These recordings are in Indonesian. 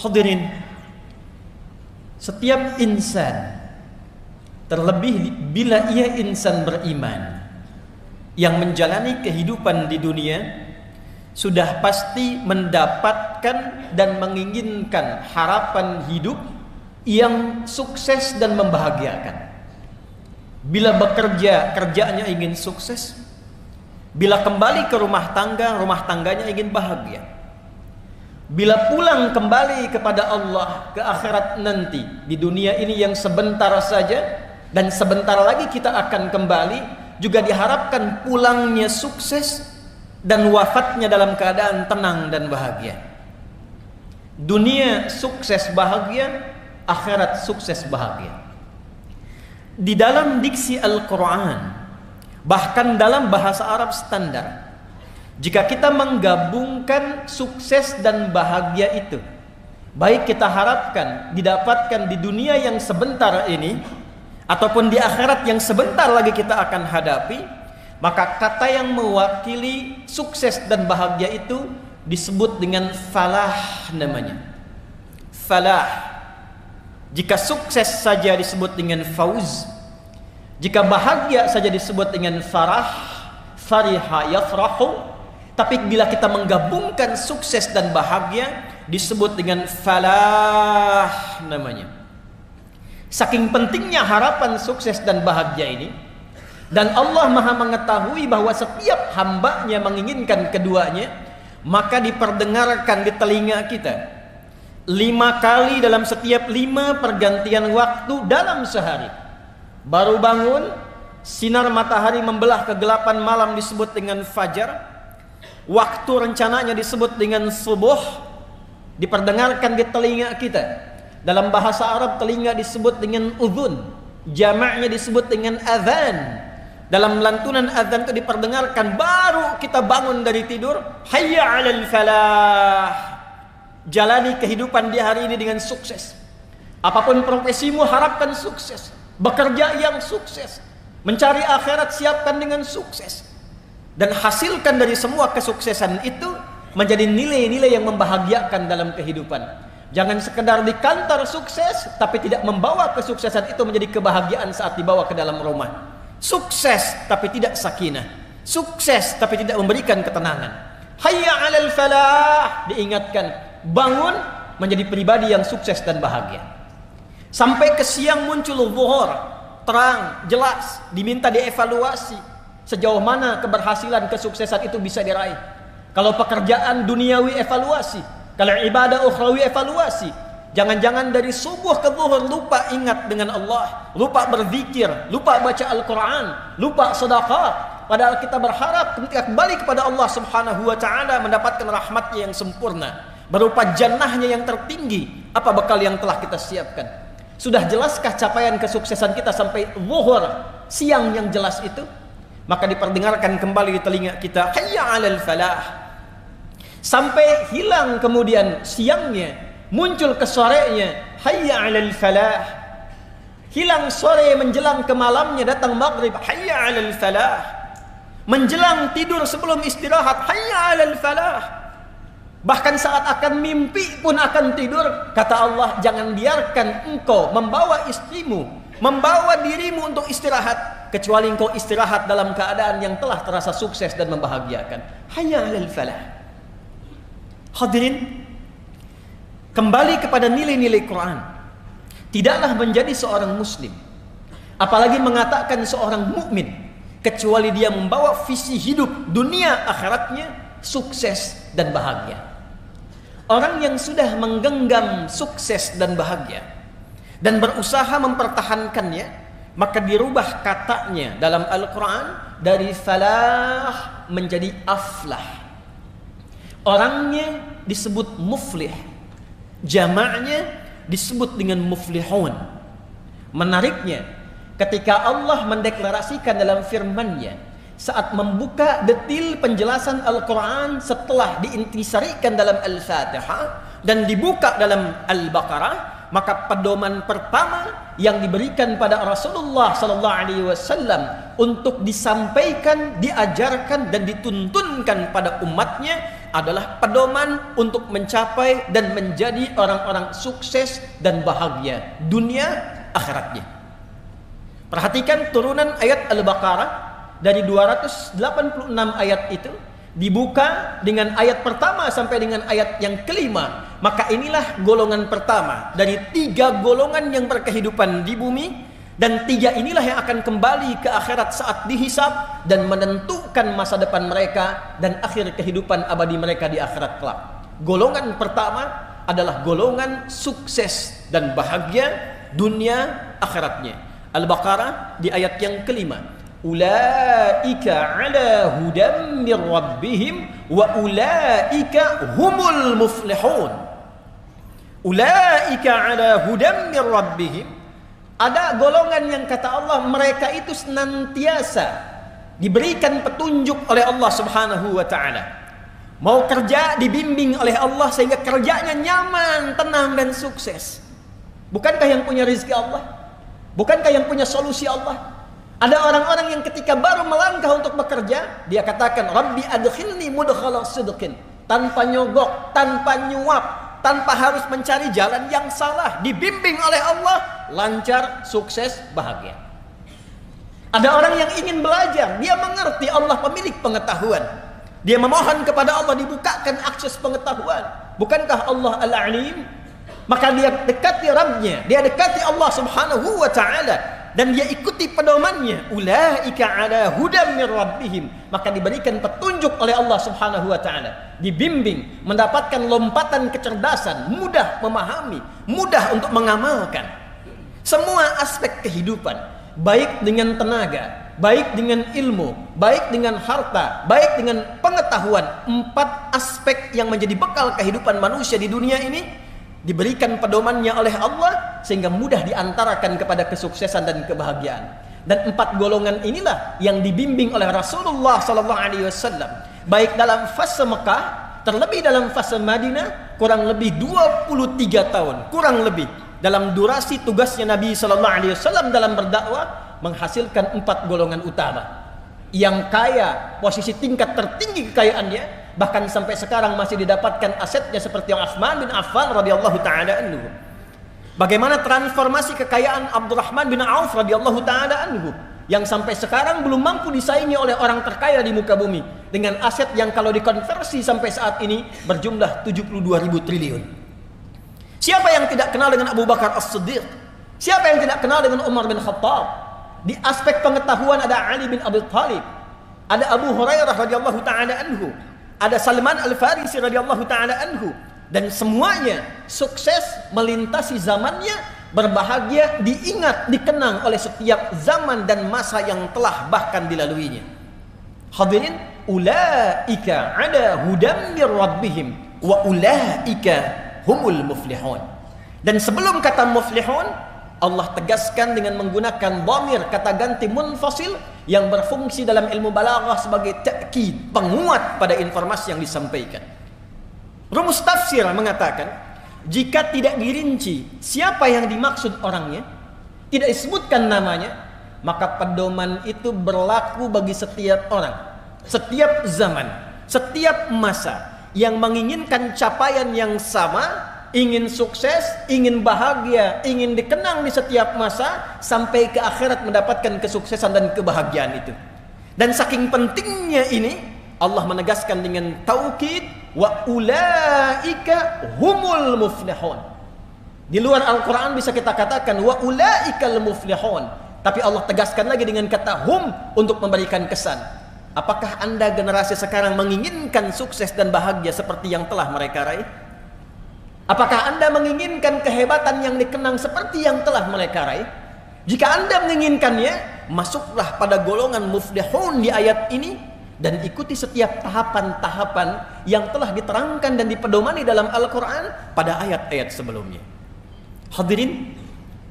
Hadirin, setiap insan, terlebih bila ia insan beriman yang menjalani kehidupan di dunia, sudah pasti mendapatkan dan menginginkan harapan hidup yang sukses dan membahagiakan. Bila bekerja, kerjanya ingin sukses. Bila kembali ke rumah tangganya ingin bahagia. Bila pulang kembali kepada Allah ke akhirat nanti, di dunia ini yang sebentar saja dan sebentar lagi kita akan kembali, juga diharapkan pulangnya sukses dan wafatnya dalam keadaan tenang dan bahagia. Dunia sukses bahagia, akhirat sukses bahagia. Di dalam diksi Al-Quran, bahkan dalam bahasa Arab standar, jika kita menggabungkan sukses dan bahagia itu, baik kita harapkan didapatkan di dunia yang sebentar ini ataupun di akhirat yang sebentar lagi kita akan hadapi, maka kata yang mewakili sukses dan bahagia itu disebut dengan falah namanya. Falah. Jika sukses saja disebut dengan fauz, jika bahagia saja disebut dengan farah, fariha yafrahu. Tapi bila kita menggabungkan sukses dan bahagia disebut dengan falah namanya. Saking pentingnya harapan sukses dan bahagia ini, dan Allah Maha mengetahui bahwa setiap hambanya menginginkan keduanya, maka diperdengarkan di telinga kita 5 kali dalam setiap 5 pergantian waktu dalam sehari. Baru bangun, sinar matahari membelah kegelapan malam disebut dengan fajar. Waktu rencananya disebut dengan subuh, diperdengarkan di telinga kita. Dalam bahasa Arab telinga disebut dengan udhun, jamaknya disebut dengan azan. Dalam lantunan azan itu diperdengarkan baru kita bangun dari tidur, hayya 'alal falah. Jalani kehidupan di hari ini dengan sukses. Apapun profesimu, harapkan sukses. Bekerja yang sukses. Mencari akhirat, siapkan dengan sukses. Dan hasilkan dari semua kesuksesan itu menjadi nilai-nilai yang membahagiakan dalam kehidupan. Jangan sekedar di kantor sukses tapi tidak membawa kesuksesan itu menjadi kebahagiaan saat dibawa ke dalam rumah. Sukses tapi tidak sakinah. Sukses tapi tidak memberikan ketenangan. Hayya 'alal falah, diingatkan, bangun menjadi pribadi yang sukses dan bahagia. Sampai ke siang muncul zuhur, terang, jelas, diminta dievaluasi sejauh mana keberhasilan kesuksesan itu bisa diraih. Kalau pekerjaan duniawi evaluasi, kalau ibadah ukhrawi evaluasi. Jangan-jangan dari subuh ke zuhur lupa ingat dengan Allah, lupa berzikir, lupa baca Al-Quran, lupa sedekah. Padahal kita berharap ketika kembali kepada Allah Subhanahu wa ta'ala mendapatkan rahmatnya yang sempurna berupa jannahnya yang tertinggi. Apa bekal yang telah kita siapkan? Sudah jelaskah capaian kesuksesan kita sampai zuhur, siang yang jelas itu? Maka diperdengarkan kembali di telinga kita, hayya 'alal falah. Sampai hilang kemudian siangnya, muncul ke sorenya, hayya 'alal falah. Hilang sore menjelang ke malamnya, datang maghrib, hayya 'alal falah. Menjelang tidur sebelum istirahat, hayya 'alal falah. Bahkan saat akan mimpi pun akan tidur, kata Allah, jangan biarkan engkau membawa istrimu, membawa dirimu untuk istirahat, kecuali engkau istirahat dalam keadaan yang telah terasa sukses dan membahagiakan. Hayya 'alal falah. Hadirin, kembali kepada nilai-nilai Quran. Tidaklah menjadi seorang muslim, apalagi mengatakan seorang mukmin, kecuali dia membawa visi hidup dunia akhiratnya sukses dan bahagia. Orang yang sudah menggenggam sukses dan bahagia dan berusaha mempertahankannya, maka dirubah katanya dalam Al-Quran dari falah menjadi aflah. Orangnya disebut muflih, jamaknya disebut dengan muflihun. Menariknya, ketika Allah mendeklarasikan dalam firman-Nya saat membuka detil penjelasan Al-Quran setelah diintisarikan dalam Al-Fatihah dan dibuka dalam Al-Baqarah, maka pedoman pertama yang diberikan pada Rasulullah sallallahu alaihi wasallam untuk disampaikan, diajarkan dan dituntunkan pada umatnya adalah pedoman untuk mencapai dan menjadi orang-orang sukses dan bahagia dunia akhiratnya. Perhatikan turunan ayat Al-Baqarah dari 286 ayat itu dibuka dengan ayat pertama sampai dengan ayat yang kelima. Maka inilah golongan pertama dari 3 golongan yang berkehidupan di bumi, dan 3 inilah yang akan kembali ke akhirat saat dihisab dan menentukan masa depan mereka dan akhir kehidupan abadi mereka di akhirat kelak. Golongan pertama adalah golongan sukses dan bahagia dunia akhiratnya. Al-Baqarah di ayat yang kelima. Ulaika ala hudam mir rabbihim wa ulaika humul muflihun. Ulaika ala hudam mir rabbihim. Ada golongan yang kata Allah mereka itu senantiasa diberikan petunjuk oleh Allah Subhanahu wa taala. Mau kerja dibimbing oleh Allah sehingga kerjanya nyaman, tenang dan sukses. Bukankah yang punya rezeki Allah? Bukankah yang punya solusi Allah? Ada orang-orang yang ketika baru melangkah untuk bekerja, dia katakan, Rabbi adkhilni mudkhala sidqin. Tanpa nyogok, tanpa nyuap, tanpa harus mencari jalan yang salah. Dibimbing oleh Allah, lancar, sukses, bahagia. Ada orang yang ingin belajar, dia mengerti Allah pemilik pengetahuan. Dia memohon kepada Allah dibukakan akses pengetahuan. Bukankah Allah Al-Alim? Maka dia dekati Rabbnya, dia dekati Allah Subhanahu wa ta'ala, dan dia ikuti pedomannya. Ulaika ala hudam mir rabbihim. Maka diberikan petunjuk oleh Allah Subhanahu wa ta'ala, dibimbing, mendapatkan lompatan kecerdasan, mudah memahami, mudah untuk mengamalkan semua aspek kehidupan, baik dengan tenaga, baik dengan ilmu, baik dengan harta, baik dengan pengetahuan. 4 aspek yang menjadi bekal kehidupan manusia di dunia ini diberikan pedomannya oleh Allah sehingga mudah diantarakan kepada kesuksesan dan kebahagiaan. Dan 4 golongan inilah yang dibimbing oleh Rasulullah sallallahu alaihi wasallam, baik dalam fase Mekah, terlebih dalam fase Madinah, kurang lebih 23 tahun, kurang lebih dalam durasi tugasnya Nabi sallallahu alaihi wasallam dalam berdakwah, menghasilkan 4 golongan utama. Yang kaya, posisi tingkat tertinggi kekayaannya, bahkan sampai sekarang masih didapatkan asetnya seperti yang Utsman bin Affan radhiyallahu taala anhu. Bagaimana transformasi kekayaan Abdurrahman bin Auf radhiyallahu taala anhu yang sampai sekarang belum mampu disaingi oleh orang terkaya di muka bumi dengan aset yang kalau dikonversi sampai saat ini berjumlah 72.000 triliun. Siapa yang tidak kenal dengan Abu Bakar As-Siddiq? Siapa yang tidak kenal dengan Umar bin Khattab? Di aspek pengetahuan ada Ali bin Abi Thalib, ada Abu Hurairah radhiyallahu taala anhu, ada Salman Al-Farisi radhiyallahu taala anhu, dan semuanya sukses melintasi zamannya, berbahagia, diingat, dikenang oleh setiap zaman dan masa yang telah bahkan dilaluinya. Hadirin, ulaika ala hudam mir rabbihim wa ulaika humul muflihun. Dan sebelum kata muflihun, Allah tegaskan dengan menggunakan dhamir, kata ganti munfasil yang berfungsi dalam ilmu balaghah sebagai ta'kid, penguat pada informasi yang disampaikan. Rumus tafsir mengatakan, jika tidak dirinci siapa yang dimaksud orangnya, tidak disebutkan namanya, maka pedoman itu berlaku bagi setiap orang, setiap zaman, setiap masa yang menginginkan capaian yang sama, ingin sukses, ingin bahagia, ingin dikenang di setiap masa sampai ke akhirat mendapatkan kesuksesan dan kebahagiaan itu. Dan saking pentingnya ini, Allah menegaskan dengan taukid, wa ulaika humul muflihun. Di luar Al-Quran bisa kita katakan wa ulaikal muflihun, tapi Allah tegaskan lagi dengan kata hum untuk memberikan kesan. Apakah Anda generasi sekarang menginginkan sukses dan bahagia seperti yang telah mereka raih? Apakah Anda menginginkan kehebatan yang dikenang seperti yang telah mereka raih? Jika Anda menginginkannya, masuklah pada golongan muflihun di ayat ini dan ikuti setiap tahapan-tahapan yang telah diterangkan dan dipedomani dalam Al-Quran pada ayat-ayat sebelumnya. Hadirin,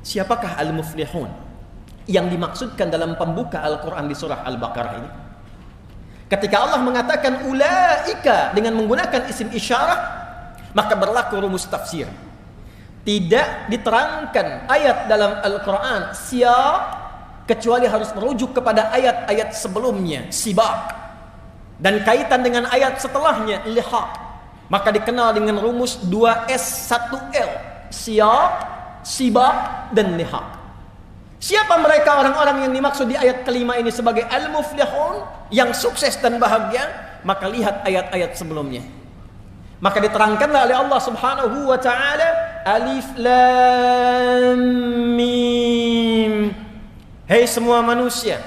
siapakah al-muflihun yang dimaksudkan dalam pembuka Al-Quran di surah Al-Baqarah ini? Ketika Allah mengatakan ulaika dengan menggunakan isim isyarah, maka berlaku rumus tafsir. Tidak diterangkan ayat dalam Al-Quran siap kecuali harus merujuk kepada ayat-ayat sebelumnya, sibak. dan kaitan dengan ayat setelahnya lihaq, maka dikenal dengan rumus 2S 1L, siyaq, sibaq, dan lihaq. Siapa mereka orang-orang yang dimaksud di ayat kelima ini sebagai al-muflihun, yang sukses dan bahagia? Maka lihat ayat-ayat sebelumnya. Maka diterangkanlah oleh Allah Subhanahu wa taala, alif lam mim. Hei semua manusia,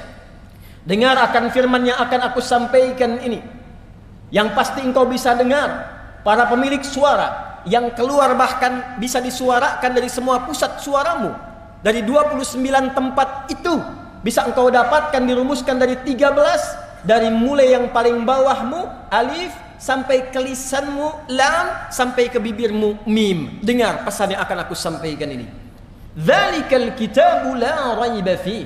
dengar akan firman yang akan aku sampaikan ini. Yang pasti engkau bisa dengar, para pemilik suara yang keluar bahkan bisa disuarakan dari semua pusat suaramu. Dari 29 tempat itu bisa engkau dapatkan, dirumuskan dari 13, dari mulai yang paling bawahmu alif sampai ke lisanmu lam, sampai ke bibirmu mim. Dengar pesan yang akan aku sampaikan ini. Dzalikal kitabu la raiba fi.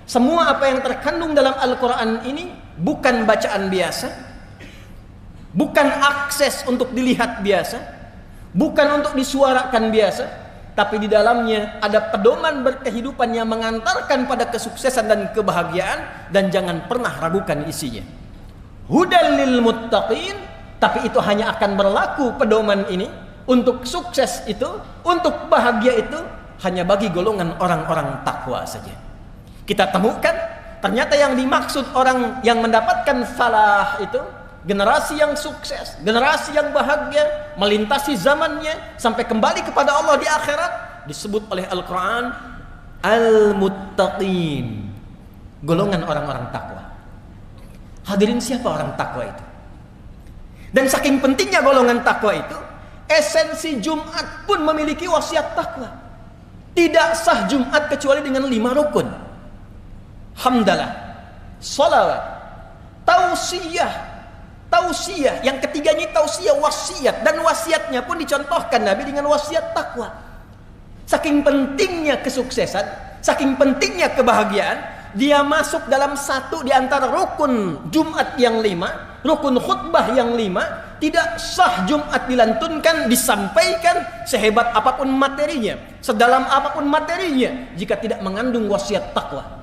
Semua apa yang terkandung dalam Al-Qur'an ini bukan bacaan biasa, bukan akses untuk dilihat biasa, bukan untuk disuarakan biasa, tapi di dalamnya ada pedoman berkehidupan yang mengantarkan pada kesuksesan dan kebahagiaan, dan jangan pernah ragukan isinya. Hudal lil muttaqin, tapi itu hanya akan berlaku pedoman ini untuk sukses itu, untuk bahagia itu hanya bagi golongan orang-orang takwa saja. Kita temukan ternyata yang dimaksud orang yang mendapatkan falah itu generasi yang sukses, generasi yang bahagia, melintasi zamannya sampai kembali kepada Allah di akhirat, disebut oleh Al-Quran al-muttaqin, golongan orang-orang takwa. Hadirin, siapa orang takwa itu? Dan saking pentingnya golongan takwa itu, esensi Jumat pun memiliki wasiat takwa. Tidak sah Jumat kecuali dengan 5 rukun: hamdalah, salawat, tausiyah. Tausiah, yang ketiganya tausiah wasiat, dan wasiatnya pun dicontohkan Nabi dengan wasiat takwa. Saking pentingnya kesuksesan, saking pentingnya kebahagiaan, dia masuk dalam satu di antara rukun Jumat yang 5, rukun khutbah yang 5. Tidak sah Jumat dilantunkan, disampaikan sehebat apapun materinya, sedalam apapun materinya, jika tidak mengandung wasiat takwa.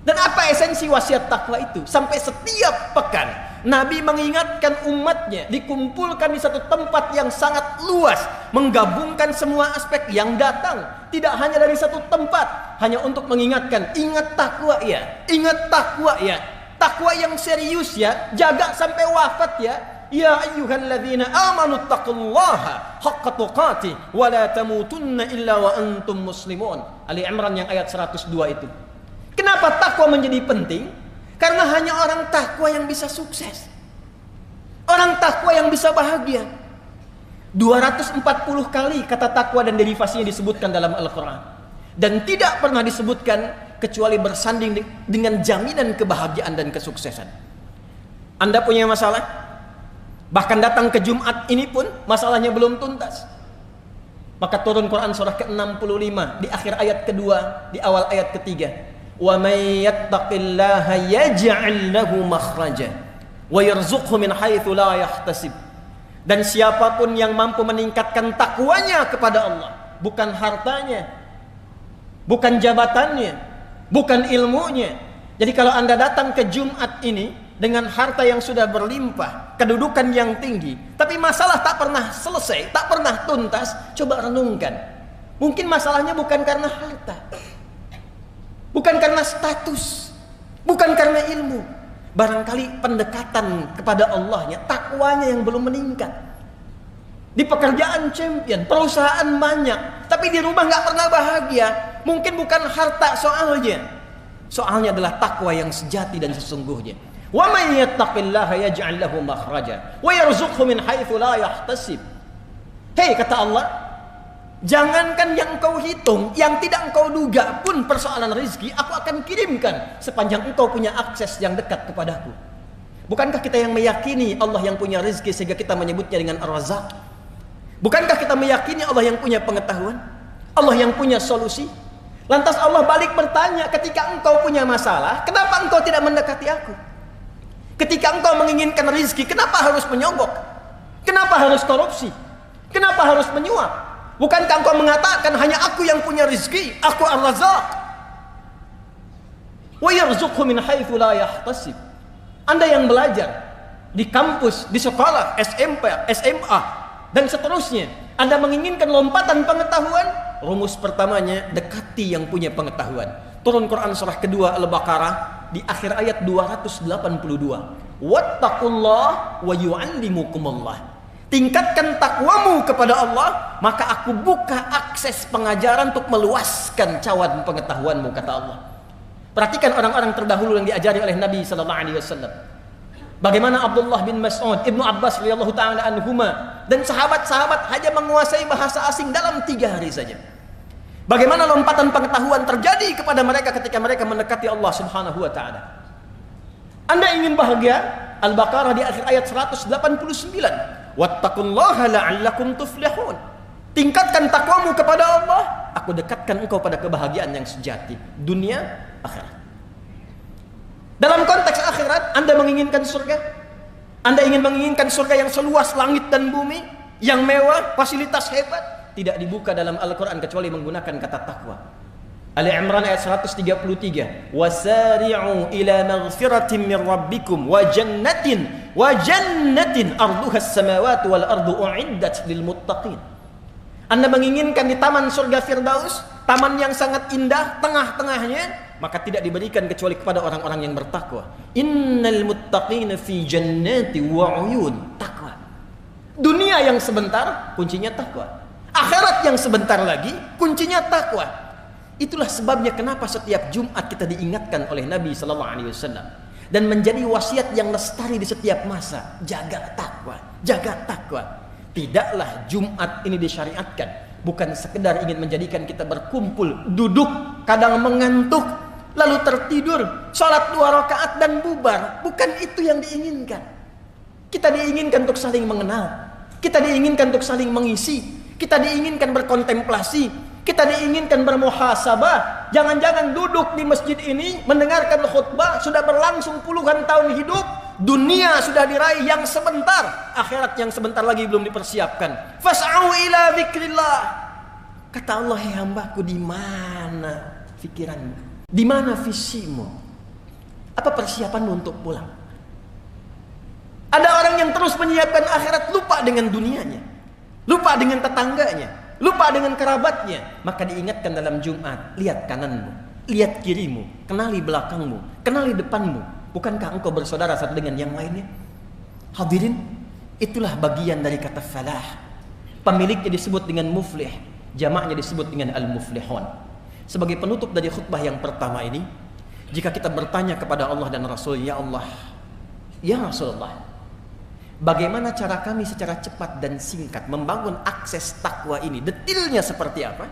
Dan apa esensi wasiat takwa itu? Sampai setiap pekan Nabi mengingatkan umatnya, dikumpulkan di satu tempat yang sangat luas, menggabungkan semua aspek yang datang, tidak hanya dari satu tempat, hanya untuk mengingatkan, ingat takwa ya, ingat takwa ya, takwa yang serius ya, jaga sampai wafat ya. Ya ayyuhalladzina amanu taqullaha haqqa tuqatih wa la tamutunna illa wa antum muslimun. Ali Imran yang ayat 102 itu. Kenapa takwa menjadi penting? Karena hanya orang takwa yang bisa sukses, orang takwa yang bisa bahagia. 240 kali kata takwa dan derivasinya disebutkan dalam Al-Quran, dan tidak pernah disebutkan kecuali bersanding dengan jaminan kebahagiaan dan kesuksesan. Anda punya masalah, bahkan datang ke Jumat ini pun masalahnya belum tuntas, maka turun Quran surah ke-65 di akhir ayat kedua, di awal ayat ketiga. Wa may yattaqillaha yaj'al lahu makhraja wa yarzuqhu min haitsu la yahtasib. Dan siapapun yang mampu meningkatkan takwanya kepada Allah, bukan hartanya, bukan jabatannya, bukan ilmunya. Jadi kalau Anda datang ke Jumat ini dengan harta yang sudah berlimpah, kedudukan yang tinggi, tapi masalah tak pernah selesai, tak pernah tuntas, coba renungkan. Mungkin masalahnya bukan karena harta, bukan karena status, bukan karena ilmu. Barangkali pendekatan kepada Allahnya, takwanya yang belum meningkat. Di pekerjaan champion, perusahaan banyak, tapi di rumah nggak pernah bahagia. Mungkin bukan harta soalnya. Soalnya adalah takwa yang sejati dan sesungguhnya. Wa may yattaqillaha yaj'al lahu makhraja wa yarzuqhu min haitsu la yahtasib. Hei, kata Allah, jangankan yang engkau hitung, yang tidak engkau duga pun persoalan rezeki aku akan kirimkan sepanjang engkau punya akses yang dekat kepadaku. Bukankah kita yang meyakini Allah yang punya rezeki sehingga kita menyebutnya dengan Ar-Razzaq? Bukankah kita meyakini Allah yang punya pengetahuan, Allah yang punya solusi? Lantas Allah balik bertanya, ketika engkau punya masalah, kenapa engkau tidak mendekati aku? Ketika engkau menginginkan rezeki, kenapa harus menyogok? Kenapa harus korupsi? Kenapa harus menyuap? Bukankah engkau mengatakan hanya aku yang punya rezeki, aku Ar-Razzaq? Wa yarzuqhu min haitsu la yahtasib. Anda yang belajar, di kampus, di sekolah, SMP, SMA, dan seterusnya. Anda menginginkan lompatan pengetahuan, rumus pertamanya dekati yang punya pengetahuan. Turun Quran surah kedua Al-Baqarah di akhir ayat 282. Wattaqullah wa yu'allimukumullah. Tingkatkan takwamu kepada Allah, maka aku buka akses pengajaran untuk meluaskan cawan pengetahuanmu, kata Allah. Perhatikan orang-orang terdahulu yang diajari oleh Nabi sallallahu alaihi wasallam. Bagaimana Abdullah bin Mas'ud, Ibnu Abbas radhiyallahu taala anhuma, dan sahabat-sahabat hanya menguasai bahasa asing dalam 3 hari saja. Bagaimana lompatan pengetahuan terjadi kepada mereka ketika mereka mendekati Allah Subhanahu wa taala. Anda ingin bahagia? Al-Baqarah di akhir ayat 189. Wattaqullaha la'allakum tuflihun. Tingkatkan takwamu kepada Allah, aku dekatkan engkau pada kebahagiaan yang sejati, dunia, akhirat. Dalam konteks akhirat, Anda menginginkan surga? Anda ingin menginginkan surga yang seluas langit dan bumi, yang mewah, fasilitas hebat? Tidak dibuka dalam Al-Quran kecuali menggunakan kata takwa. Ali Imran ayat 133. Wasari'u ila maghfiratin min rabbikum wa jannatin arduha as-samawati wal ardu u'iddat lil muttaqin. Anda menginginkan di taman surga Firdaus, taman yang sangat indah, tengah-tengahnya, maka tidak diberikan kecuali kepada orang-orang yang bertakwa. Innal muttaqina fi jannati wa uyun. Takwa. Dunia yang sebentar, kuncinya takwa. Akhirat yang sebentar lagi, kuncinya takwa. Itulah sebabnya kenapa setiap Jumat kita diingatkan oleh Nabi sallallahu alaihi wasallam dan menjadi wasiat yang lestari di setiap masa. Jaga takwa, jaga takwa. Tidaklah Jumat ini disyariatkan bukan sekedar ingin menjadikan kita berkumpul, duduk, kadang mengantuk, lalu tertidur, salat 2 rakaat dan bubar. Bukan itu yang diinginkan. Kita diinginkan untuk saling mengenal. Kita diinginkan untuk saling mengisi. Kita diinginkan berkontemplasi. Kita diinginkan bermuhasabah. Jangan-jangan duduk di masjid ini mendengarkan khutbah sudah berlangsung puluhan tahun hidup, dunia sudah diraih yang sebentar, akhirat yang sebentar lagi belum dipersiapkan. Fas'au ila dzikrillah. Kata Allah, "Hai hambaku, di mana pikiranmu? Di mana visimu? Apa persiapanmu untuk pulang?" Ada orang yang terus menyiapkan akhirat, lupa dengan dunianya, lupa dengan tetangganya, lupa dengan kerabatnya. Maka diingatkan dalam Jumat, lihat kananmu, lihat kirimu, kenali belakangmu, kenali depanmu. Bukankah engkau bersaudara satu dengan yang lainnya? Hadirin, itulah bagian dari kata falah. Pemiliknya disebut dengan muflih, jamaknya disebut dengan al-muflihun. Sebagai penutup dari khutbah yang pertama ini, jika kita bertanya kepada Allah dan Rasul, ya Allah, ya Rasulullah, bagaimana cara kami secara cepat dan singkat membangun akses takwa ini? Detailnya seperti apa?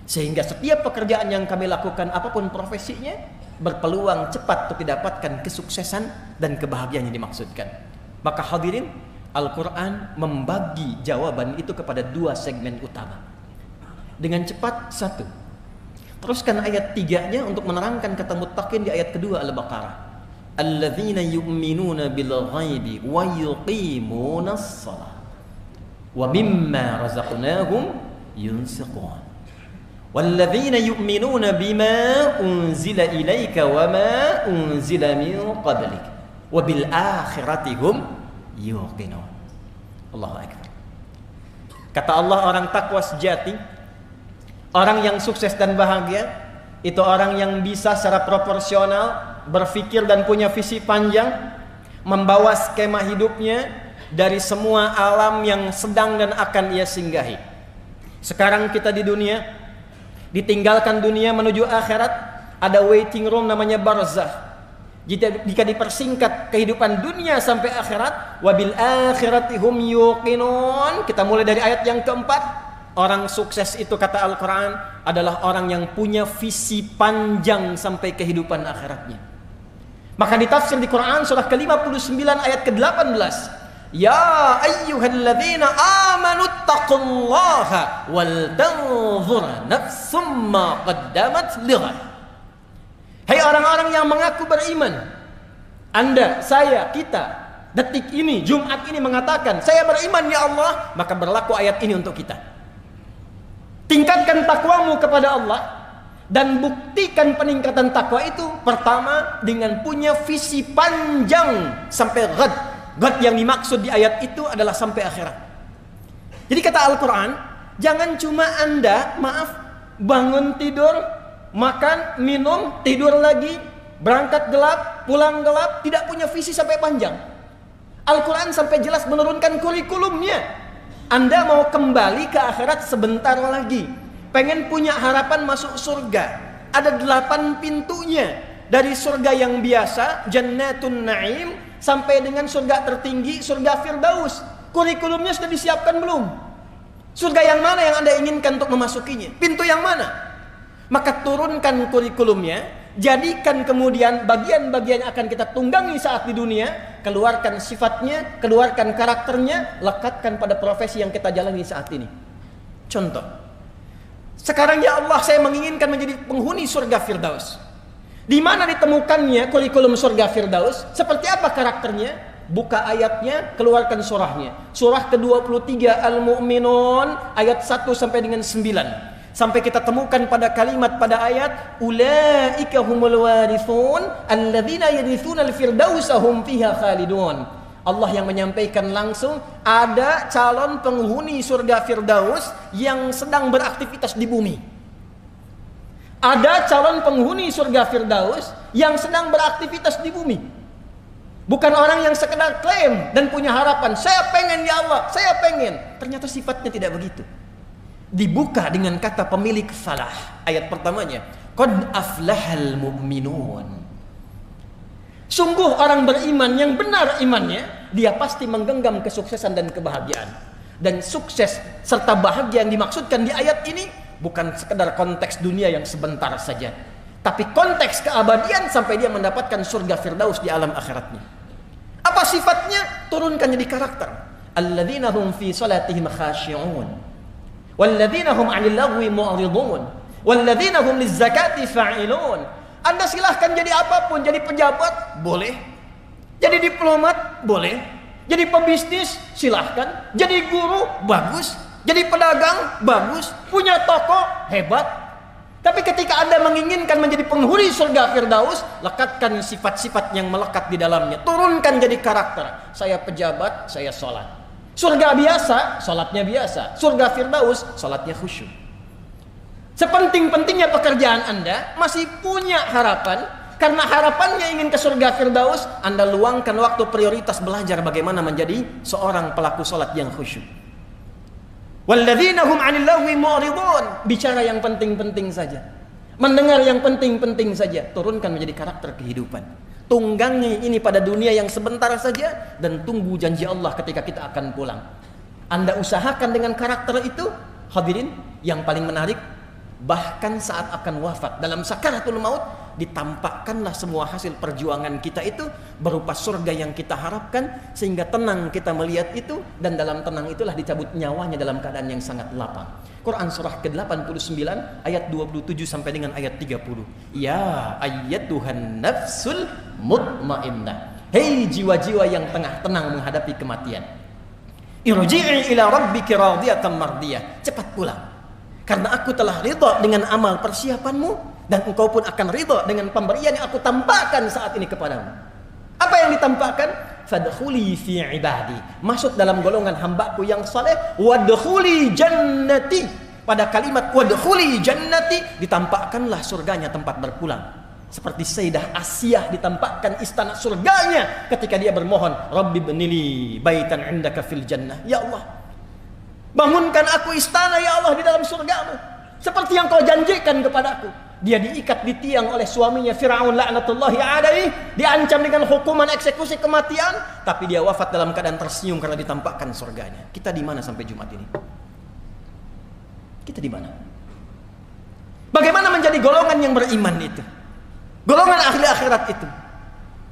Sehingga setiap pekerjaan yang kami lakukan, apapun profesinya, berpeluang cepat untuk didapatkan kesuksesan dan kebahagiaan yang dimaksudkan. Maka hadirin, Al-Quran membagi jawaban itu kepada 2 segmen utama. Dengan cepat, 1. Teruskan ayat 3-nya untuk menerangkan kata muttaqin di ayat kedua Al-Baqarah. Alladzina yu'minuna bil ghaibi wa yuqimunas shalah wa mimma razaqnahum yunfiqun. Walladzina yu'minuna bima unzila ilaika wa ma unzila min qablik wa bil akhirati hum yuqinun. Allahu akbar. Kata Allah, orang takwa sejati, orang yang sukses dan bahagia, itu orang yang bisa secara proporsional berpikir dan punya visi panjang, membawa skema hidupnya dari semua alam yang sedang dan akan ia singgahi. Sekarang kita di dunia, ditinggalkan dunia menuju akhirat, ada waiting room namanya barzakh. Jika dipersingkat kehidupan dunia sampai akhirat, wabil akhirati hum yuqinun. Kita mulai dari ayat yang keempat. Orang sukses itu, kata Al-Quran, adalah orang yang punya visi panjang sampai kehidupan akhiratnya. Maka ditafsir di Quran surah ke-59 ayat ke-18. Ya ayyuhalladzina amanu taqullaha wal tanzur nafsum ma qaddamat lighad. Hai orang-orang yang mengaku beriman, Anda, saya, kita, detik ini, Jumat ini mengatakan, saya beriman ya Allah, maka berlaku ayat ini untuk kita. Tingkatkan takwamu kepada Allah dan buktikan peningkatan takwa itu pertama dengan punya visi panjang sampai ghad, God yang dimaksud di ayat itu adalah sampai akhirat. Jadi kata Al-Quran, jangan cuma Anda, bangun tidur, makan, minum, tidur lagi, berangkat gelap, pulang gelap, tidak punya visi sampai panjang. Al-Quran sampai jelas menurunkan kurikulumnya. Anda mau kembali ke akhirat sebentar lagi, pengen punya harapan masuk surga, ada 8 pintunya. Dari surga yang biasa, Jannatun Na'im, sampai dengan surga tertinggi, surga Firdaus. Kurikulumnya sudah disiapkan belum? Surga yang mana yang Anda inginkan untuk memasukinya? Pintu yang mana? Maka turunkan kurikulumnya, jadikan kemudian bagian-bagian yang akan kita tunggangi saat di dunia, keluarkan sifatnya, keluarkan karakternya, lekatkan pada profesi yang kita jalani saat ini. Contoh, sekarang ya Allah, saya menginginkan menjadi penghuni surga Firdaus. Di mana ditemukannya kurikulum surga Firdaus? Seperti apa karakternya? Buka ayatnya, keluarkan surahnya. Surah ke-23 Al-Mu'minun ayat 1 sampai dengan 9. Sampai kita temukan pada kalimat pada ayat, ulaika humul warithun alladzina yarithuna al-firdausa hum fiha khalidun. Allah yang menyampaikan langsung, ada calon penghuni surga Firdaus yang sedang beraktivitas di bumi. Ada calon penghuni surga Firdaus yang sedang beraktivitas di bumi. Bukan orang yang sekedar klaim dan punya harapan, saya pengen ya Allah, saya pengen. Ternyata sifatnya tidak begitu. Dibuka dengan kata pemilik falah. Ayat pertamanya, qad aflahal mu'minun. Sungguh orang beriman yang benar imannya, dia pasti menggenggam kesuksesan dan kebahagiaan. Dan sukses serta bahagia yang dimaksudkan di ayat ini bukan sekedar konteks dunia yang sebentar saja, tapi konteks keabadian sampai dia mendapatkan surga Firdaus di alam akhiratnya. Apa sifatnya? Turunkan jadi karakter. Alladzina hum fi salatihim khashi'un, walladzina hum 'anil lagwi mu'ridun, walladzina hum lizzakati fa'ilun. Anda silahkan jadi apapun, jadi pejabat boleh, jadi diplomat boleh, jadi pebisnis silahkan, jadi guru bagus, jadi pedagang bagus, punya toko hebat. Tapi ketika Anda menginginkan menjadi penghuni surga Firdaus, lekatkan sifat-sifat yang melekat di dalamnya. Turunkan jadi karakter. Saya pejabat, saya sholat. Surga biasa, sholatnya biasa. Surga Firdaus, sholatnya khusyuk. Sepenting-pentingnya pekerjaan Anda, masih punya harapan. Karena harapannya ingin ke surga Firdaus, Anda luangkan waktu prioritas belajar bagaimana menjadi seorang pelaku sholat yang khusyuk. Walladzina hum 'anil lagwi mu'ridun, bicara yang penting-penting saja, mendengar yang penting-penting saja. Turunkan menjadi karakter kehidupan. Tunggangi ini pada dunia yang sebentar saja, dan tunggu janji Allah ketika kita akan pulang. Anda usahakan dengan karakter itu, hadirin, yang paling menarik, bahkan saat akan wafat, dalam sakaratul maut, ditampakkanlah semua hasil perjuangan kita itu berupa surga yang kita harapkan, sehingga tenang kita melihat itu, dan dalam tenang itulah dicabut nyawanya dalam keadaan yang sangat lapang. Quran surah ke-89 ayat 27 sampai dengan ayat 30. Ya ayyatuhan nafsul mutmainnah, hei jiwa-jiwa yang tengah tenang menghadapi kematian, irji'i ila rabbiki radiyatan mardiyah, cepat pulang, karena aku telah ridha dengan amal persiapanmu, dan engkau pun akan ridha dengan pemberian yang aku tampakkan saat ini kepadamu. Apa yang ditampakkan? Fadkhuli fi ibadi, masuk dalam golongan hambaku yang saleh. Wadkhuli jannati, pada kalimat wadkhuli jannati ditampakkanlah surganya, tempat berpulang. Seperti Sayyidah Asiyah ditampakkan istana surganya ketika dia bermohon, Rabbi bnili baitan indaka fil jannah. Ya Allah, bangunkan aku istana ya Allah di dalam surgamu, seperti yang kau janjikan kepadaku. Dia diikat di tiang oleh suaminya Fir'aun laknatullahi alaihi, diancam dengan hukuman eksekusi kematian, tapi dia wafat dalam keadaan tersenyum karena ditampakkan surganya. Kita di mana sampai Jumat ini? Kita di mana? Bagaimana menjadi golongan yang beriman itu? Golongan ahli akhirat itu?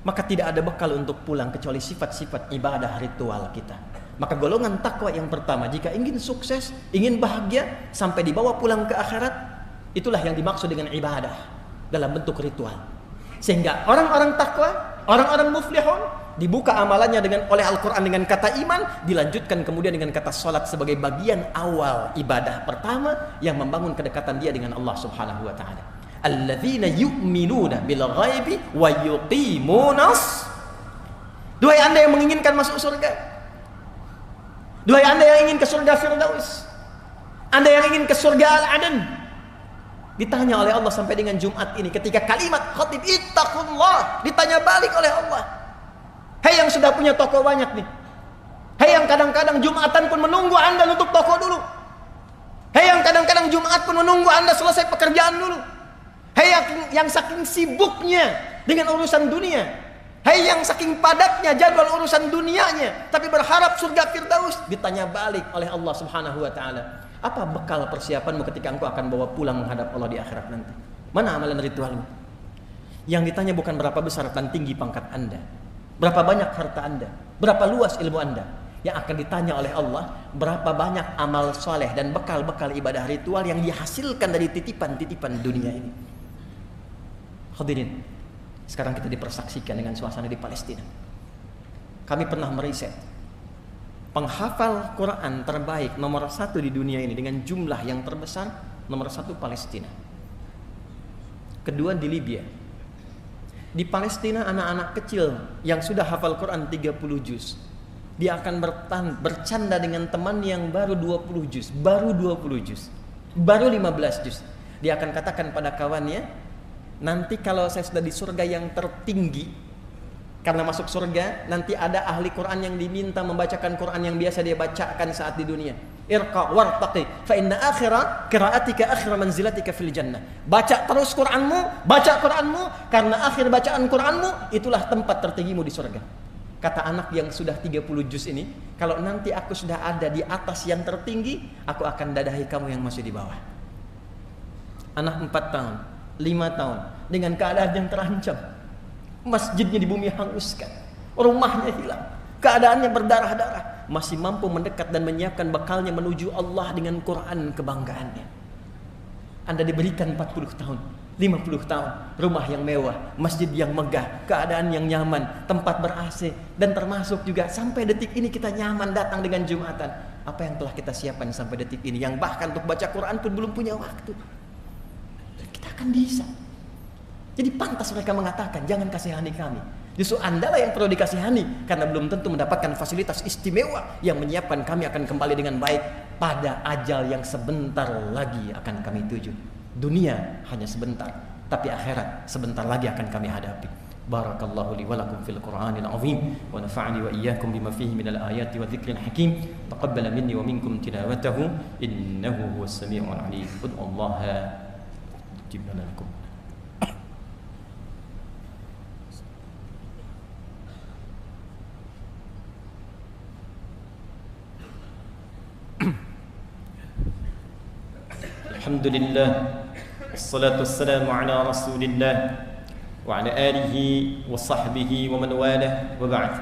Maka tidak ada bekal untuk pulang kecuali sifat-sifat ibadah ritual kita. Maka golongan takwa yang pertama, jika ingin sukses, ingin bahagia, sampai dibawa pulang ke akhirat, itulah yang dimaksud dengan ibadah dalam bentuk ritual. Sehingga orang-orang takwa, orang-orang muflihun, dibuka amalannya oleh Al-Quran dengan kata iman, dilanjutkan kemudian dengan kata salat sebagai bagian awal ibadah pertama yang membangun kedekatan dia dengan Allah Subhanahu wa taala. Alladzina yu'minuna bil ghaibi wa yuqimunas. Duhai Anda yang menginginkan masuk surga. Duhai Anda yang ingin ke surga Firdaus. Anda yang ingin ke surga Al-Adan. Ditanya oleh Allah sampai dengan Jumat ini, ketika kalimat khatib ittaqullah ditanya balik oleh Allah. Hei yang sudah punya toko banyak nih. Hei yang kadang-kadang Jumatan pun menunggu Anda nutup toko dulu. Hei yang kadang-kadang Jumat pun menunggu Anda selesai pekerjaan dulu. Hei yang saking sibuknya dengan urusan dunia. Hei yang saking padatnya jadwal urusan dunianya, tapi berharap surga Firdaus, ditanya balik oleh Allah Subhanahu wa taala. Apa bekal persiapanmu ketika engkau akan bawa pulang menghadap Allah di akhirat nanti? Mana amalan ritualmu? Yang ditanya bukan berapa besar dan tinggi pangkat Anda, berapa banyak harta Anda, berapa luas ilmu Anda. Yang akan ditanya oleh Allah, berapa banyak amal soleh dan bekal-bekal ibadah ritual yang dihasilkan dari titipan-titipan dunia ini. Hadirin, sekarang kita dipersaksikan dengan suasana di Palestina. Kami pernah meriset penghafal Quran terbaik nomor 1 di dunia ini dengan jumlah yang terbesar, nomor 1 Palestina. Kedua di Libya. Di Palestina anak-anak kecil yang sudah hafal Quran 30 juz, dia akan bercanda dengan teman yang baru 20 juz, baru 20 juz, baru 15 juz. Dia akan katakan pada kawannya, nanti kalau saya sudah di surga yang tertinggi, karena masuk surga nanti ada ahli Quran yang diminta membacakan Quran yang biasa dia bacakan saat di dunia. Irqa wartaqi fa inna akhira qiraatika akhira manzilatika fil jannah. Baca terus Quranmu, baca Quranmu, karena akhir bacaan Quranmu itulah tempat tertinggimu di surga. Kata anak yang sudah 30 juz ini, kalau nanti aku sudah ada di atas yang tertinggi, aku akan dadahi kamu yang masih di bawah. Anak 4 tahun, 5 tahun, dengan keadaan yang terancam. Masjidnya di bumi hanguskan, rumahnya hilang, keadaannya berdarah-darah, masih mampu mendekat dan menyiapkan bekalnya menuju Allah dengan Quran kebanggaannya. Anda diberikan 40 tahun, 50 tahun, rumah yang mewah, masjid yang megah, keadaan yang nyaman, tempat ber-AC, dan termasuk juga sampai detik ini kita nyaman datang dengan Jumatan. Apa yang telah kita siapkan sampai detik ini, yang bahkan untuk baca Quran pun belum punya waktu. Dan kita akan bisa. Jadi pantas mereka mengatakan, jangan kasihani kami. Justru Anda lah yang perlu dikasihani, karena belum tentu mendapatkan fasilitas istimewa yang menyiapkan kami akan kembali dengan baik pada ajal yang sebentar lagi akan kami tuju. Dunia hanya sebentar, tapi akhirat sebentar lagi akan kami hadapi. Barakallahu li wa lakum fil Qur'anil azim wa nafa'ani wa iyyakum bima fihi minal ayati wa dzikril hakim. Taqabbala minni wa minkum tilawatahu innahu huwas samiul alim. Ud'ullaha jibna lakum. Alhamdulillah, wassalatu wassalamu ala rasulillah wa ala alihi wa sahbihi wa man walah wa ba'd.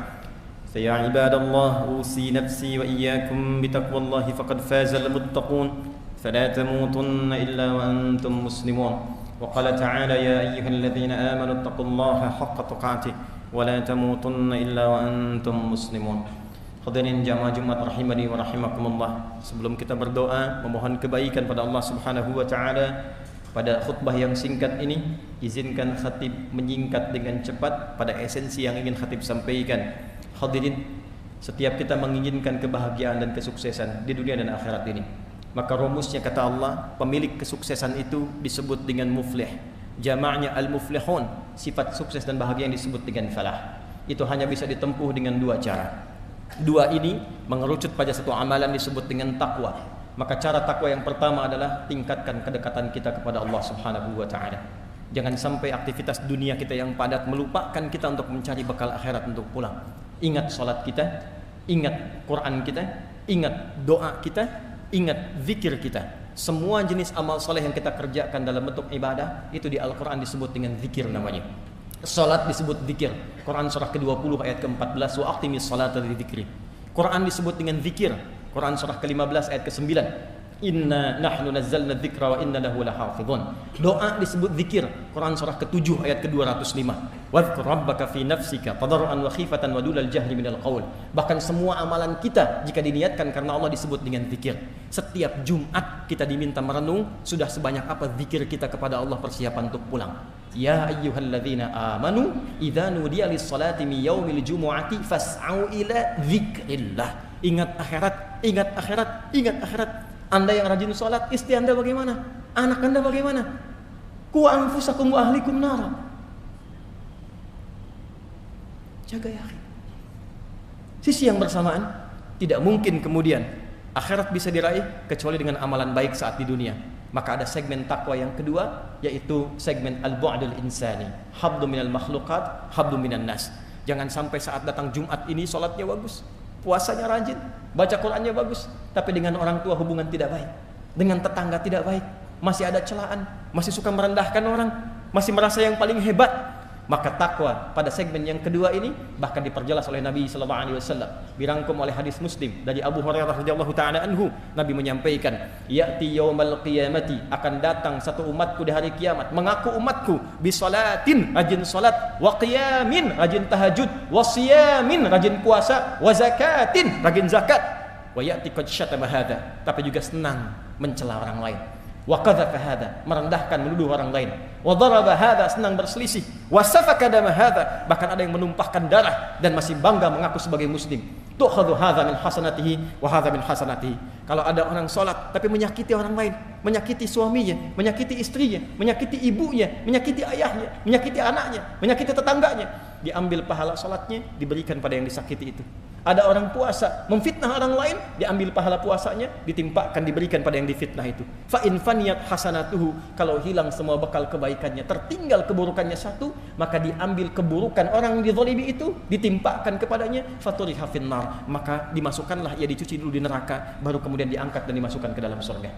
Fa ya ibadallah, usi nafsi wa iyyakum bitaqwallahi faqad fazal muttaqun fala tamutunna illa wa antum muslimun. Wa qala ta'ala ya ayyuhalladzina amanu taqullaha haqqa tuqatih wa la tamutunna illa wa antum muslimun. Hadirin jamaah Jumat rahimani wa rahimakumullah. Sebelum kita berdoa memohon kebaikan pada Allah Subhanahu wa taala, pada khutbah yang singkat ini izinkan khatib menyingkat dengan cepat pada esensi yang ingin khatib sampaikan. Hadirin, setiap kita menginginkan kebahagiaan dan kesuksesan di dunia dan akhirat ini, maka rumusnya kata Allah, pemilik kesuksesan itu disebut dengan muflih. Jamaknya al-muflihun, sifat sukses dan bahagia yang disebut dengan falah. Itu hanya bisa ditempuh dengan 2 cara. 2 ini mengerucut pada satu amalan disebut dengan takwa. Maka cara takwa yang pertama adalah tingkatkan kedekatan kita kepada Allah Subhanahu wa taala. Jangan sampai aktivitas dunia kita yang padat melupakan kita untuk mencari bekal akhirat untuk pulang. Ingat salat kita, ingat Quran kita, ingat doa kita, ingat zikir kita. Semua jenis amal soleh yang kita kerjakan dalam bentuk ibadah itu di Al-Quran disebut dengan zikir namanya. Salat disebut zikir. Quran surah ke-20 ayat ke-14, wa aqimis salata lidzikri. Quran disebut dengan zikir. Quran surah ke-15 ayat ke-9. Inna nahnu nazzalna dzikra wa inna lahu lahafizun. Doa disebut zikir. Quran surah ke-7 ayat ke-205. Wadhkur rabbaka fi nafsika tadarruan wa khifatan wa dunal jahri minal qaul. Bahkan semua amalan kita jika diniatkan karena Allah disebut dengan zikir. Setiap Jumat kita diminta merenung sudah sebanyak apa zikir kita kepada Allah persiapan untuk pulang. Ya ayyuhalladzina amanu idza nudiya lis-salati min yaumil jumu'ati fas'au ila dzikrillah. Ingat akhirat, ingat akhirat, ingat akhirat. Anda yang rajin sholat, istri Anda bagaimana? Anak Anda bagaimana? Ku anfusakum wa ahlikum nara. Jaga ya. Sisi yang bersamaan, tidak mungkin kemudian akhirat bisa diraih kecuali dengan amalan baik saat di dunia. Maka ada segmen takwa yang kedua, yaitu segmen al-bu'dul insani. Habdu minal makhluqat, habdu minan nas. Jangan sampai saat datang Jumat ini sholatnya bagus, puasanya rajin, baca Qurannya bagus, tapi dengan orang tua hubungan tidak baik, dengan tetangga tidak baik, masih ada celaan, masih suka merendahkan orang, masih merasa yang paling hebat. Maka takwa pada segmen yang kedua ini bahkan diperjelas oleh Nabi sallallahu alaihi wasallam, dirangkum oleh hadis Muslim dari Abu Hurairah radhiyallahu taala anhu. Nabi menyampaikan, "Ya'ti yaumal qiyamati, akan datang satu umatku di hari kiamat, mengaku umatku bisalatin, rajin salat, wa qiyamin, rajin tahajud, wa siyamin, rajin puasa, wa zakatin, rajin zakat, wa ya'ti qad syatama hadza, tapi juga senang mencela orang lain. Wa qadhafa hadza, merendahkan, menuduh orang lain. Wa daraba hadza, senang berselisih. Wa safaka dama hadza, bahkan ada yang menumpahkan darah dan masih bangga mengaku sebagai muslim. Tu'khadhu hadza min hasanatihi wa hadza min hasanatihi. Kalau ada orang salat tapi menyakiti orang lain, menyakiti suaminya, menyakiti istrinya, menyakiti ibunya, menyakiti ayahnya, menyakiti anaknya, menyakiti tetangganya, diambil pahala salatnya, diberikan pada yang disakiti itu. Ada orang puasa memfitnah orang lain, diambil pahala puasanya, ditimpakan, diberikan pada yang difitnah itu. Fa in faniyat hasanatuhu, kalau hilang semua bekal kebaikannya, tertinggal keburukannya satu, maka diambil keburukan orang yang dizalimi itu, ditimpakan kepadanya, faturiha finnar, maka dimasukkanlah ia, dicuci dulu di neraka, baru kemudian diangkat dan dimasukkan ke dalam surga.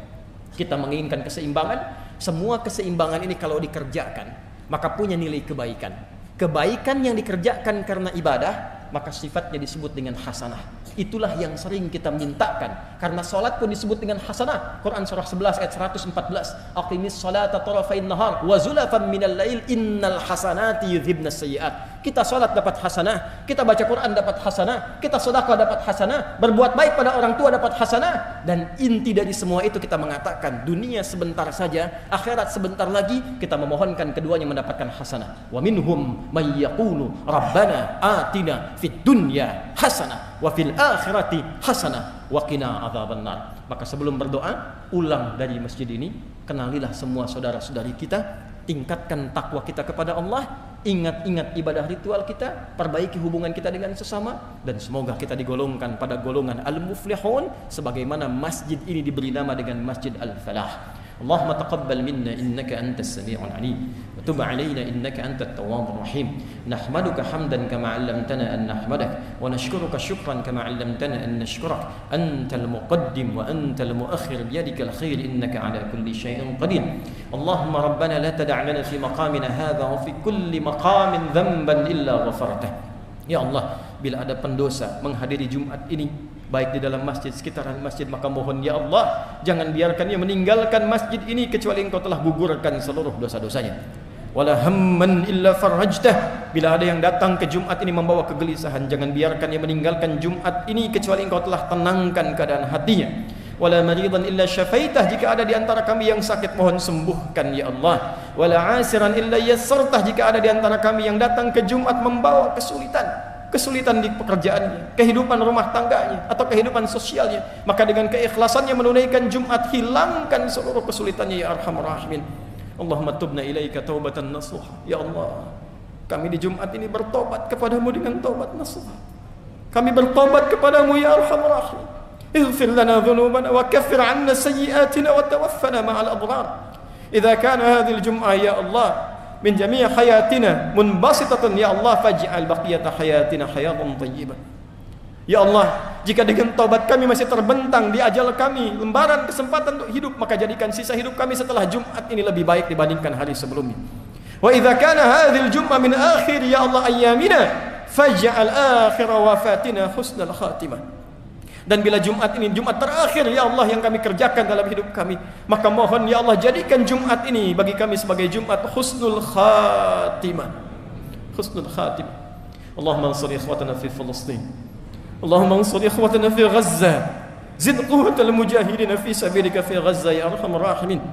Kita menginginkan keseimbangan. Semua keseimbangan ini kalau dikerjakan, maka punya nilai kebaikan. Kebaikan yang dikerjakan karena ibadah, maka sifatnya disebut dengan hasanah. Itulah yang sering kita mintakan. Karena salat pun disebut dengan hasanah. Quran surah 11 ayat 114. Aqimis salata tarafain nahar wa zulafan minal lail innal hasanati yudhibnas sayyi'at. Kita salat dapat hasanah, kita baca Quran dapat hasanah, kita sedekah dapat hasanah, berbuat baik pada orang tua dapat hasanah. Dan inti dari semua itu kita mengatakan dunia sebentar saja, akhirat sebentar lagi, kita memohonkan keduanya mendapatkan hasanah. Wa minhum may yaqulu rabbana atina fid dunya hasanah wa fil akhirati hasanah wa qina adzabannar. Maka sebelum berdoa, ulang dari masjid ini, kenalilah semua saudara-saudari kita, tingkatkan takwa kita kepada Allah, ingat-ingat ibadah ritual kita, perbaiki hubungan kita dengan sesama, dan semoga kita digolongkan pada golongan al-muflihun sebagaimana masjid ini diberi nama dengan Masjid Al-Falah. Allahumma taqabbal minna innaka antas sami'ul alim wa tub 'alaina innaka antat tawwabur rahim. Nahmaduka hamdan kama 'allamtana an nahmadak wa nashkuruka shukran kama 'allamtana an nashkurak. Antal muqaddim wa antal muakhir biyadikal khair innaka 'ala kulli syai'in qadir. Allahumma rabbana la tada' lana fi maqamina hadha wa fi kulli maqamin dhanban illa ghafartah. Ya Allah, bila ada pendosa menghadiri Jumat ini, baik di dalam masjid, sekitaran masjid, maka mohon ya Allah, jangan biarkan ia meninggalkan masjid ini kecuali Engkau telah gugurkan seluruh dosa-dosanya. Wala hamman illa farajtah, bila ada yang datang ke Jumat ini membawa kegelisahan, jangan biarkan ia meninggalkan Jumat ini kecuali Engkau telah tenangkan keadaan hatinya. Wala maridan illa syafaitah, jika ada di antara kami yang sakit mohon sembuhkan ya Allah. Wala asiran illa yassartah, jika ada di antara kami yang datang ke Jumat membawa kesulitan di pekerjaannya, kehidupan rumah tangganya, atau kehidupan sosialnya, maka dengan keikhlasannya menunaikan Jumat, hilangkan seluruh kesulitannya ya Arhamar Rahimin. Allahumma tubna ilaika taubatan nasuha. Ya Allah, kami di Jumat ini bertobat kepadamu dengan taubat nasuha. Kami bertobat kepadamu ya Arhamar Rahimin. Ighfir lana dhunubana wa kaffir 'anna sayyi'atina wa tawaffana ma'al abrar. Idza kana hadhihi al-jum'ah ya Allah min jami' hayatina munbasitatan ya Allah, faj'al baqiyata hayatina hayatan thayyibah. Ya Allah, jika dengan taubat kami masih terbentang di ajal kami lembaran kesempatan untuk hidup, maka jadikan sisa hidup kami setelah Jumat ini lebih baik dibandingkan hari sebelumnya. Wa idza kana hadhil jum'ah min akhir ya Allah ayyamina, faj'al akhir wafatina husnal khatimah. Dan bila Jumat ini Jumat terakhir ya Allah yang kami kerjakan dalam hidup kami, maka mohon ya Allah jadikan Jumat ini bagi kami sebagai Jumat husnul khatimah. Husnul khatimah. Allahumma ansur ikhwatana fi Palestin. Allahumma ansur ikhwatana fi Gaza. Zid quwwatal mujahidin fi sabilika fi Gaza ya arhamar rahimin.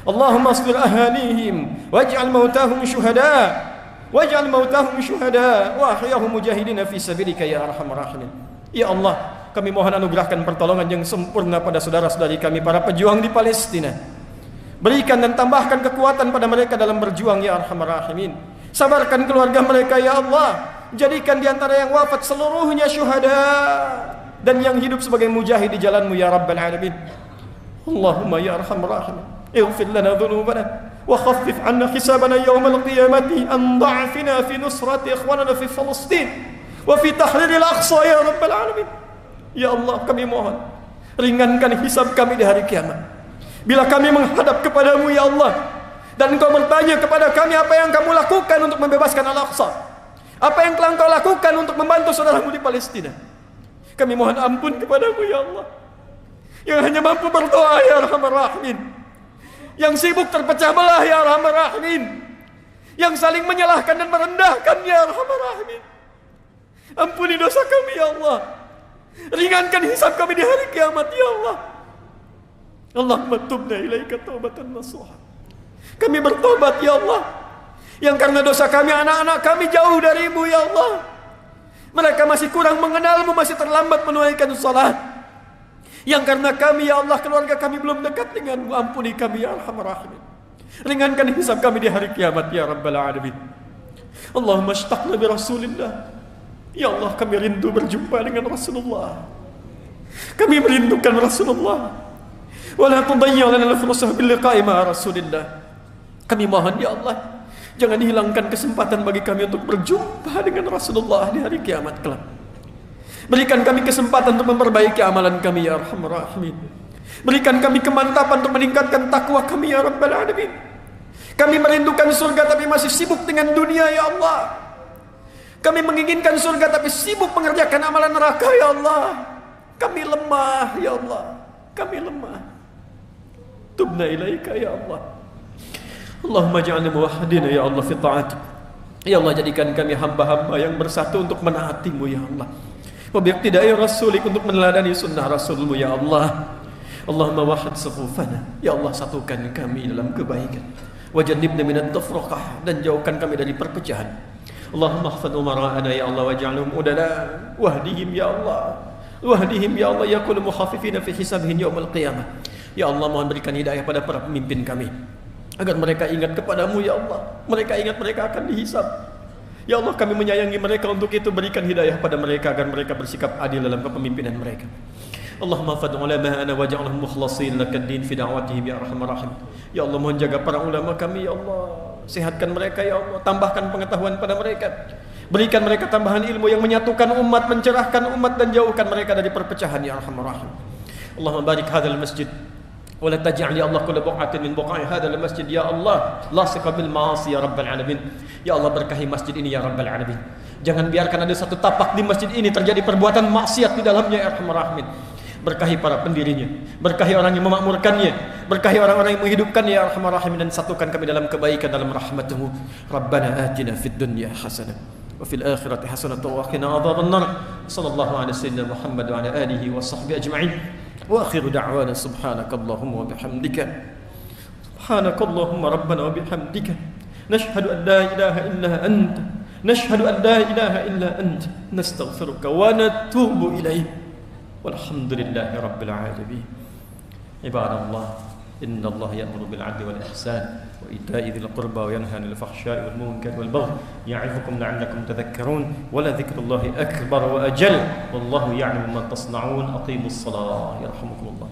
Allahumma asbir ahalihim waj'al mautahum syuhada. Waj'al mautahum syuhada wa ahyahum mujahidin fi sabilika ya arhamar rahimin. Ya Allah, kami mohon anugerahkan pertolongan yang sempurna pada saudara-saudari kami para pejuang di Palestina. Berikan dan tambahkan kekuatan pada mereka dalam berjuang ya arhamar rahimin. Sabarkan keluarga mereka ya Allah. Jadikan di antara yang wafat seluruhnya syuhada dan yang hidup sebagai mujahid di jalan-Mu ya rabbal alamin. Allahumma ya arhamar rahimin. Ighfir lana dhunubana wa khaffif 'anna hisabana yawmal qiyamati an da'fina fi nusrati ikhwanana fi Palestin wa fi tahrir al-Aqsa ya rabbal alamin. Ya Allah, kami mohon ringankan hisab kami di hari kiamat. Bila kami menghadap kepadamu ya Allah, dan Engkau bertanya kepada kami apa yang kamu lakukan untuk membebaskan Al-Aqsa, apa yang telah Engkau lakukan untuk membantu saudaramu di Palestina, kami mohon ampun kepadamu ya Allah, yang hanya mampu berdoa ya arhamar rahimin, yang sibuk terpecah belah ya arhamar rahimin, yang saling menyalahkan dan merendahkan ya arhamar rahimin. Ampuni dosa kami ya Allah. Ringankan hisab kami di hari kiamat ya Allah. Allahumma tubna ilaika taubatan nasuha. Kami bertobat ya Allah, yang karena dosa kami anak-anak kami jauh darimu ya Allah. Mereka masih kurang mengenalmu, masih terlambat menunaikan salat. Yang karena kami ya Allah, keluarga kami belum dekat denganmu. Ampuni kami ya arhamar rahimin. Ringankan hisab kami di hari kiamat ya rabbal alamin. Allahumma ishtaqna bi rasulillah. Ya Allah, kami rindu berjumpa dengan Rasulullah. Kami merindukan Rasulullah. Wala tudayyi' lana al-fursah bil liqa'i ma'a Rasulillah. Kami mohon ya Allah, jangan hilangkan kesempatan bagi kami untuk berjumpa dengan Rasulullah di hari kiamat kelak. Berikan kami kesempatan untuk memperbaiki amalan kami ya arhamar rahimin. Berikan kami kemantapan untuk meningkatkan takwa kami ya rabbal alamin. Kami merindukan surga tapi masih sibuk dengan dunia ya Allah. Kami menginginkan surga tapi sibuk mengerjakan amalan neraka ya Allah. Kami lemah ya Allah. Kami lemah. Tubna ilaika ya Allah. Allahumma ja'alna muwahhidina ya Allah fi ta'atik. Ya Allah, jadikan kami hamba-hamba yang bersatu untuk menaati-Mu ya Allah. Wa biiqtida'i rasulik, untuk meneladani sunnah Rasul-Mu ya Allah. Allahumma wahhid sufufana. Ya Allah, satukan kami dalam kebaikan. Wa jannibna minat tafraqah, dan jauhkan kami dari perpecahan. Allahumma ihfadh umara'ana ya Allah waj'alhum udala wahdihim ya Allah. Wahdihim ya Allah yakunu mukhafifina fi hisabihim yaumil qiyamah. Ya Allah, mohon berikan hidayah pada para pemimpin kami agar mereka ingat kepadamu ya Allah. Mereka ingat mereka akan dihisab. Ya Allah, kami menyayangi mereka, untuk itu berikan hidayah pada mereka agar mereka bersikap adil dalam kepemimpinan mereka. Allahumma fad ulama'ana waj'alhum mukhlasin lakad-din fi da'watihim ya arhamar rahim. Ya Allah, mohon jaga para ulama kami ya Allah. Sehatkan mereka ya Allah, tambahkan pengetahuan pada mereka. Berikan mereka tambahan ilmu yang menyatukan umat, mencerahkan umat, dan jauhkan mereka dari perpecahan ya arhamar rahim. Allahumma barik hadzal masjid wa la taj'al ya Allah kull buqatin min buqa'i hadzal masjid ya Allah lasiqa bil ma'asi ya rabbal alamin. Ya Allah, berkahi masjid ini ya rabbal alamin. Jangan biarkan ada satu tapak di masjid ini terjadi perbuatan maksiat di dalamnya ya arhamar rahimin. Berkahi para pendirinya, berkahi orang yang memakmurkannya, berkahi orang-orang yang menghidupkannya ya arhamar rahimin, dan satukan kami dalam kebaikan dalam rahmat-Mu. Rabbana atina fid dunya hasanah wa fil akhirati hasanah wa qina adzaban nar. Sallallahu alaihi wasallam Muhammad wa ala alihi wa sahbihi ajma'in. Wa akhiru da'wana subhanakallahumma wa bihamdika. Subhanakallahumma rabbana wa bihamdika. Nashhadu an la ilaha illa anta. Nashhadu an la ilaha illa anta. Nastaghfiruka wa natubu ilaik. Walhamdulillahi rabbil alamin. Ibadallah, inna Allah ya'muru bil 'adli wal ihsan wa ita'i dzil qurba wa yanha 'anil fahsya'i wal munkari wal baghi ya'izukum la'allakum tadhakkarun. Wa la dzikrullahi akbar wa ajal. Wallahu ya'lamu ma tasna'un. Aqimus shalah yarhamukumullah.